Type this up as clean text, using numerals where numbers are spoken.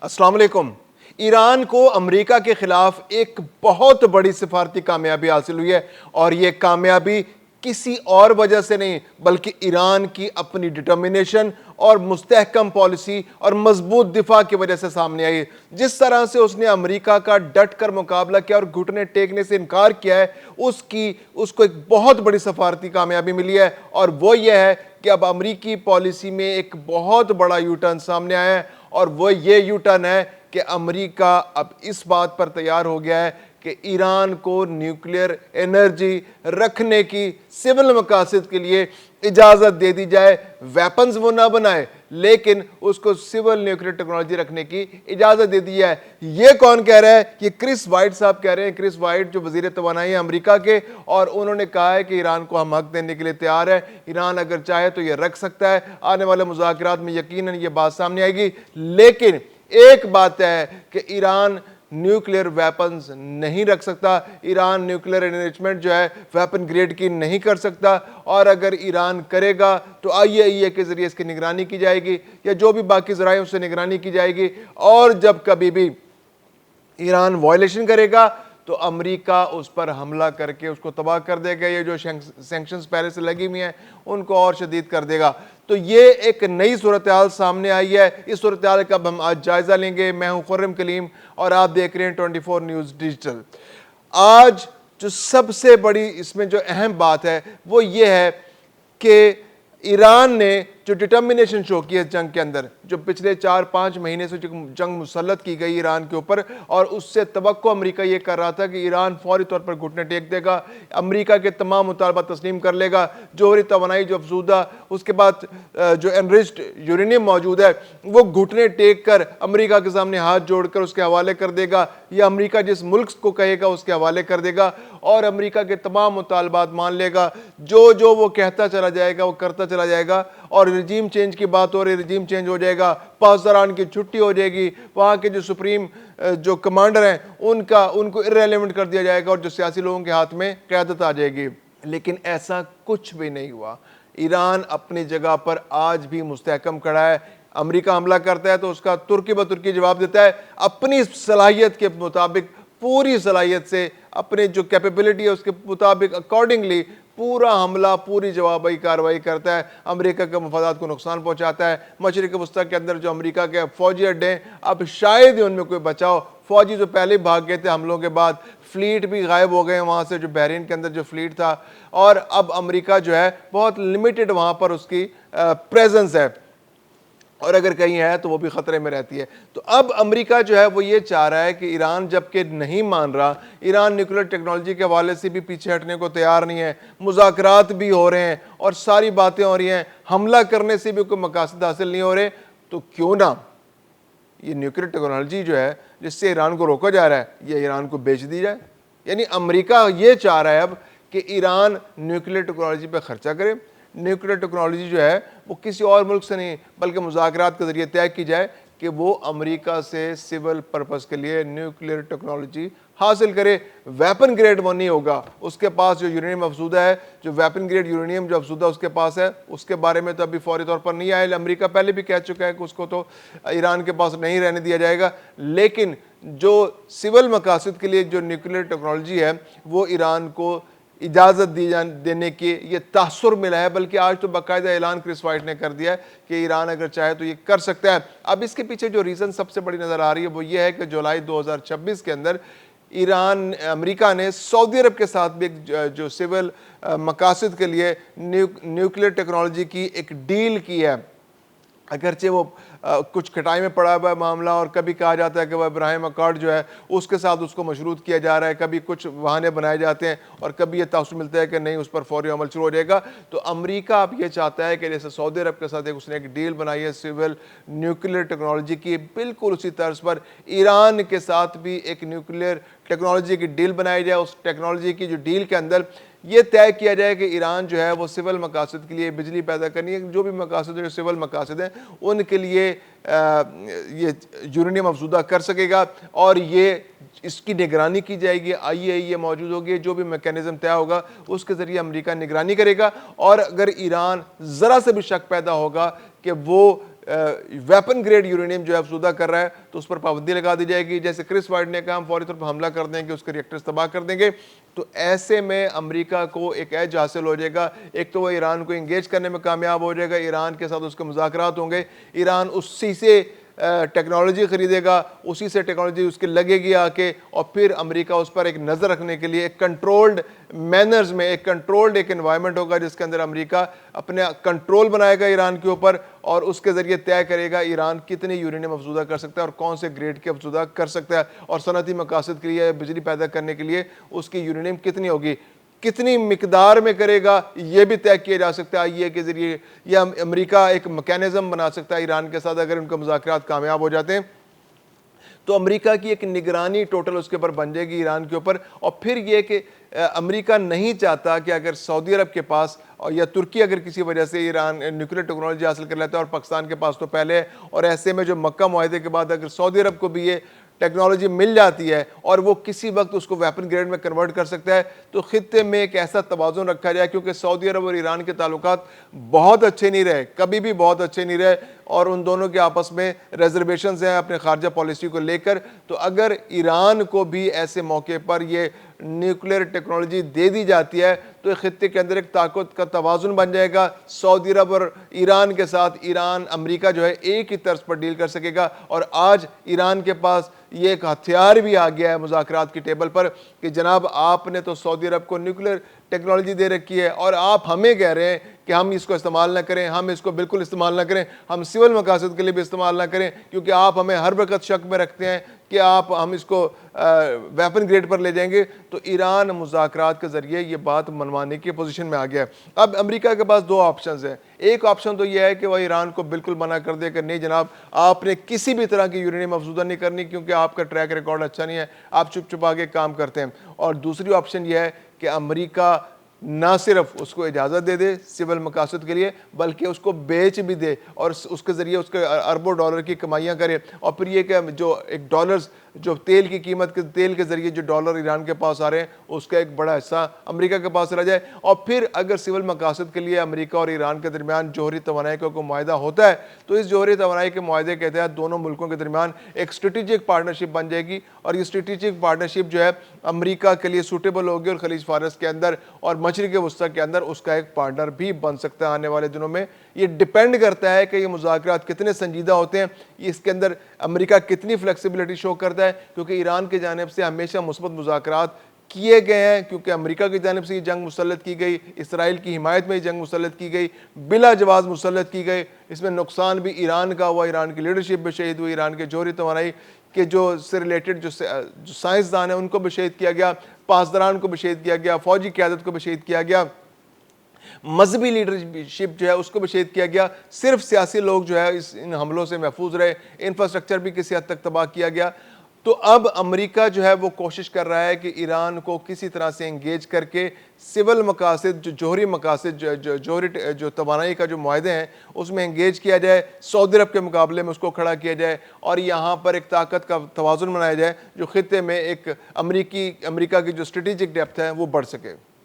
अस्सलाम वालेकुम। ईरान को अमेरिका के खिलाफ एक बहुत बड़ी सिफारती कामयाबी हासिल हुई है और ये कामयाबी किसी और वजह से नहीं बल्कि ईरान की अपनी डिटर्मिनेशन और मुस्तहकम पॉलिसी और मजबूत दिफा की वजह से सामने आई। जिस तरह से उसने अमेरिका का डट कर मुकाबला किया और घुटने टेकने से इनकार किया है, उसको एक बहुत बड़ी सफारती कामयाबी मिली है और वो ये है कि अब अमेरिकी पॉलिसी में एक बहुत बड़ा यू टर्न सामने आया है और वो ये यू टर्न है कि अमेरिका अब इस बात पर तैयार हो गया है कि ईरान को न्यूक्लियर एनर्जी रखने की सिविल मकासद के लिए इजाज़त दे दी जाए। वेपन्स वो ना बनाए लेकिन उसको सिविल न्यूक्लियर टेक्नोलॉजी रखने की इजाज़त दे दी जाए। ये कौन कह रहा है? ये क्रिस वाइट साहब कह रहे हैं। क्रिस वाइट जो वज़ीर तवानाई है अमेरिका के, और उन्होंने कहा है कि ईरान को हम हक देने के लिए तैयार है, ईरान अगर चाहे तो ये रख सकता है। आने वाले मुज़ाकरात में यकीनन ये बात सामने आएगी। लेकिन एक बात है कि ईरान न्यूक्लियर वेपन्स नहीं रख सकता, ईरान न्यूक्लियर एनरिचमेंट जो है वेपन ग्रेड की नहीं कर सकता, और अगर ईरान करेगा तो IAEA के ज़रिए इसकी निगरानी की जाएगी या जो भी बाकी ज़राए उससे निगरानी की जाएगी। और जब कभी भी ईरान वायलेशन करेगा तो अमेरिका उस पर हमला करके उसको तबाह कर देगा। ये जो सैंक्शंस पहले से लगी हुई हैं उनको और शदीद कर देगा। तो ये एक नई सूरत हाल सामने आई है। इस सूरत हाल का हम आज जायज़ा लेंगे। मैं हूं खुर्रम कलीम और आप देख रहे हैं 24 न्यूज़ डिजिटल। आज जो सबसे बड़ी इसमें जो अहम बात है वो ये है कि ईरान ने जो डिटर्मिनेशन शो की है जंग के अंदर, जो पिछले 4-5 महीने से जो जंग मुसल्लत की गई ईरान के ऊपर, और उससे तवक्को अमेरिका ये कर रहा था कि ईरान फौरी तौर पर घुटने टेक देगा, अमेरिका के तमाम मुतालबा तस्लीम कर लेगा। जोहरी तवानाई जो अफसूदा, उसके बाद जो एनरिच्ड यूरेनियम मौजूद है वो घुटने टेक कर अमेरिका के सामने हाथ जोड़कर उसके हवाले कर देगा, या अमेरिका जिस मुल्क को कहेगा उसके हवाले कर देगा और अमेरिका के तमाम मुतालबात मान लेगा। जो जो वो कहता चला जाएगा वो करता चला जाएगा। और रिजीम चेंज की बात हो रही, रिजीम चेंज हो जाएगा, पासदारान की छुट्टी हो जाएगी, वहाँ के जो सुप्रीम जो कमांडर हैं उनको इररेलेवेंट कर दिया जाएगा और जो सियासी लोगों के हाथ में क़यादत आ जाएगी। लेकिन ऐसा कुछ भी नहीं हुआ। ईरान अपनी जगह पर आज भी मुस्तहकम खड़ा है। अमेरिका हमला करता है तो उसका तुर्की ब तुर्की जवाब देता है, अपनी सलाहियत के मुताबिक, पूरी सलाहियत से, अपने जो कैपेबिलिटी है उसके मुताबिक अकॉर्डिंगली पूरा हमला, पूरी जवाबी कार्रवाई करता है, अमेरिका के मफादात को नुकसान पहुंचाता है। मशरिक़ वस्ता के अंदर जो अमेरिका के फौजी अड्डे हैं, अब शायद ही उनमें कोई बचाव, फौजी तो पहले ही भाग गए थे हमलों के बाद, फ्लीट भी गायब हो गए वहाँ से, जो बहरीन के अंदर जो फ्लीट था, और अब अमेरिका जो है बहुत लिमिटेड वहाँ पर उसकी प्रेजेंस है, और अगर कहीं है तो वो भी ख़तरे में रहती है। तो अब अमेरिका जो है वो ये चाह रहा है कि ईरान जबकि नहीं मान रहा, ईरान न्यूक्लियर टेक्नोलॉजी के हवाले से भी पीछे हटने को तैयार नहीं है, मुज़ाकरात भी हो रहे हैं और सारी बातें हो रही हैं, हमला करने से भी कोई मकासद हासिल नहीं हो रहे, तो क्यों ना ये न्यूक्लियर टेक्नोलॉजी जो है जिससे ईरान को रोका जा रहा है, ये ईरान को बेच दी जाए। यानी अमेरिका ये चाह रहा है अब कि ईरान न्यूक्लियर टेक्नोलॉजी पर खर्चा करे, न्यूक्लियर टेक्नोलॉजी जो है वो किसी और मुल्क से नहीं बल्कि मुज़ाकरात के ज़रिए तय की जाए कि वो अमेरिका से सिविल पर्पस के लिए न्यूक्लियर टेक्नोलॉजी हासिल करे। वेपन ग्रेड वो नहीं होगा, उसके पास जो यूरेनियम अफसूदा है, जो वेपन ग्रेड यूरेनियम जो अफसूदा उसके पास है, उसके बारे में तो अभी फौरी तौर पर नहीं आया। अमेरिका पहले भी कह चुका है कि उसको तो ईरान के पास नहीं रहने दिया जाएगा। लेकिन जो सिविल मकासद के लिए जो न्यूक्लियर टेक्नोलॉजी है वो ईरान को इजाज़त देने की ये तासुर मिला है, बल्कि आज तो बाकायदा ऐलान क्रिस वाइट ने कर दिया है कि ईरान अगर चाहे तो ये कर सकता है। अब इसके पीछे जो रीज़न सबसे बड़ी नज़र आ रही है वो ये है कि जुलाई 2026 के अंदर अमेरिका ने सऊदी अरब के साथ भी जो सिविल मकासद के लिए न्यूक्लियर टेक्नोलॉजी की एक डील की है। अगरचे वो कुछ खटाई में पड़ा हुआ है मामला, और कभी कहा जाता है कि वह इब्राहिम अकॉर्ड जो है उसके साथ उसको मशरूत किया जा रहा है, कभी कुछ बहाने बनाए जाते हैं और कभी ये तासुर मिलता है कि नहीं उस पर फौरी अमल शुरू हो जाएगा। तो अमेरिका अब ये चाहता है कि जैसे सऊदी अरब के साथ उसने एक डील बनाई है सिविल न्यूक्लियर टेक्नोलॉजी की, बिल्कुल उसी तर्ज पर ईरान के साथ भी एक न्यूक्लियर टेक्नोलॉजी की डील बनाई जाए। उस टेक्नोलॉजी की जो डील के अंदर ये तय किया जाए कि ईरान जो है वो सिविल मकासद के लिए बिजली पैदा करनी है, जो भी मकासद जो सिविल मकासद हैं उनके लिए ये यूरेनियम अफसूदा कर सकेगा, और ये इसकी निगरानी की जाएगी। IAEA मौजूद होगी, जो भी मैकेनिज्म तय होगा उसके ज़रिए अमेरिका निगरानी करेगा। और अगर ईरान ज़रा से भी शक पैदा होगा कि वो ویپن گریڈ یورینیم جو ہے افزودہ کر رہا ہے تو اس پر پابندی لگا دی جائے گی. جیسے کرس وائٹ نے کہا ہم فوری طور پر حملہ کر دیں گے, اس کے ریئیکٹرز تباہ کر دیں گے. تو ایسے میں امریکہ کو ایک ایج حاصل ہو جائے گا. ایک تو وہ ایران کو انگیج کرنے میں کامیاب ہو جائے گا, ایران کے ساتھ اس کے مذاکرات ہوں گے, ایران اسی سے ٹیکنالوجی خریدے گا, اسی سے ٹیکنالوجی اس کے لگے گی آ کے, اور پھر امریکہ اس پر ایک نظر رکھنے کے لیے ایک کنٹرولڈ مینرز میں ایک کنٹرولڈ ایک انوائرمنٹ ہوگا جس کے اندر امریکہ اپنے کنٹرول بنائے گا ایران کے اوپر, اور اس کے ذریعے طے کرے گا ایران کتنی یورینیم افزودہ کر سکتا ہے اور کون سے گریڈ کے افزودہ کر سکتا ہے, اور صنعتی مقاصد کے لیے بجلی پیدا کرنے کے لیے اس کی یورینیم کتنی ہوگی, کتنی مقدار میں کرے گا, یہ بھی طے کیا جا سکتا ہے آئی اے کے ذریعے. یا امریکہ ایک میکینزم بنا سکتا ہے ایران کے ساتھ اگر ان کے مذاکرات کامیاب ہو جاتے ہیں تو امریکہ کی ایک نگرانی ٹوٹل اس کے اوپر بن جائے گی ایران کے اوپر. اور پھر یہ کہ امریکہ نہیں چاہتا کہ اگر سعودی عرب کے پاس یا ترکی اگر کسی وجہ سے ایران نیوکلیر ٹیکنالوجی حاصل کر لیتا ہے, اور پاکستان کے پاس تو پہلے ہے, اور ایسے میں جو مکہ معاہدے کے بعد اگر سعودی عرب کو بھی یہ ٹیکنالوجی مل جاتی ہے اور وہ کسی وقت اس کو ویپن گریڈ میں کنورٹ کر سکتا ہے, تو خطے میں ایک ایسا توازن رکھا جائے, کیونکہ سعودی عرب اور ایران کے تعلقات بہت اچھے نہیں رہے, کبھی بھی بہت اچھے نہیں رہے, اور ان دونوں کے آپس میں ریزرویشنز ہیں اپنے خارجہ پالیسی کو لے کر. تو اگر ایران کو بھی ایسے موقع پر یہ نیوکلیر ٹیکنالوجی دے دی جاتی ہے تو خطے کے اندر ایک طاقت کا توازن بن جائے گا. سعودی عرب اور ایران کے ساتھ ایران امریکہ جو ہے ایک ہی طرز پر ڈیل کر سکے گا. اور آج ایران کے پاس یہ ایک ہتھیار بھی آ گیا ہے مذاکرات کی ٹیبل پر کہ جناب آپ نے تو سعودی عرب کو نیوکلیر ٹیکنالوجی دے رکھی ہے اور آپ ہمیں کہہ رہے ہیں کہ ہم اس کو استعمال نہ کریں, ہم اس کو بالکل استعمال نہ کریں, ہم سول مقاصد کے لیے بھی استعمال نہ کریں, کیونکہ آپ ہمیں ہر وقت شک میں رکھتے ہیں کہ ہم اس کو ویپن گریڈ پر لے جائیں گے. تو ایران مذاکرات کے ذریعے یہ بات منوانے کی پوزیشن میں آ گیا ہے. اب امریکہ کے پاس دو آپشنز ہیں. ایک آپشن تو یہ ہے کہ وہ ایران کو بالکل منع کر دے کہ نہیں جناب آپ نے کسی بھی طرح کی یورینیم افزودہ نہیں کرنی کیونکہ آپ کا ٹریک ریکارڈ اچھا نہیں ہے, آپ چپ چپا کے کام کرتے ہیں. اور دوسری آپشن یہ ہے کہ امریکہ نہ صرف اس کو اجازت دے دے سول مقاصد کے لیے بلکہ اس کو بیچ بھی دے اور اس کے ذریعے اس کے اربوں ڈالر کی کمائیاں کرے. اور پھر یہ کہ جو ایک ڈالرز جو تیل کی قیمت کے تیل کے ذریعے جو ڈالر ایران کے پاس آ رہے ہیں اس کا ایک بڑا حصہ امریکہ کے پاس رہ جائے. اور پھر اگر سول مقاصد کے لیے امریکہ اور ایران کے درمیان جوہری توانائی کا کوئی معاہدہ ہوتا ہے تو اس جوہری توانائی کے معاہدے کے تحت دونوں ملکوں کے درمیان ایک اسٹریٹجک پارٹنرشپ بن جائے گی. اور یہ اسٹریٹجک پارٹنرشپ جو ہے امریکہ کے لیے سوٹیبل ہوگی اور خلیج فارس کے اندر اور مشرق وسطیٰ کے اندر اس کا ایک پارٹنر بھی بن سکتا ہے آنے والے دنوں میں. یہ ڈیپینڈ کرتا ہے کہ یہ مذاکرات کتنے سنجیدہ ہوتے ہیں, اس کے اندر امریکہ کتنی فلیکسیبلٹی شو کرتا ہے, کیونکہ ایران کی جانب سے ہمیشہ مثبت مذاکرات کیے گئے ہیں کیونکہ امریکہ کی جانب سے یہ جنگ مسلط کی گئی, اسرائیل کی حمایت میں یہ جنگ مسلط کی گئی, بلا جواز مسلط کی گئی. اس میں نقصان بھی ایران کا ہوا, ایران کی لیڈرشپ بھی شہید ہوئی, ایران کے جوہری توانائی کہ جو سے ریلیٹڈ جو سائنسدان ہیں ان کو بھی شہید کیا گیا, پاسداران کو بھی شہید کیا گیا, فوجی قیادت کو بھی شہید کیا گیا, مذہبی لیڈرشپ جو ہے اس کو بھی شہید کیا گیا. صرف سیاسی لوگ جو ہے ان حملوں سے محفوظ رہے, انفراسٹرکچر بھی کسی حد تک تباہ کیا گیا. تو اب امریکہ جو ہے وہ کوشش کر رہا ہے کہ ایران کو کسی طرح سے انگیج کر کے سول مقاصد جو جوہری مقاصد جو توانائی کا جو معاہدے ہیں اس میں انگیج کیا جائے, سعودی عرب کے مقابلے میں اس کو کھڑا کیا جائے اور یہاں پر ایک طاقت کا توازن بنایا جائے جو خطے میں ایک امریکہ کی جو اسٹریٹجک ڈیپتھ ہے وہ بڑھ سکے.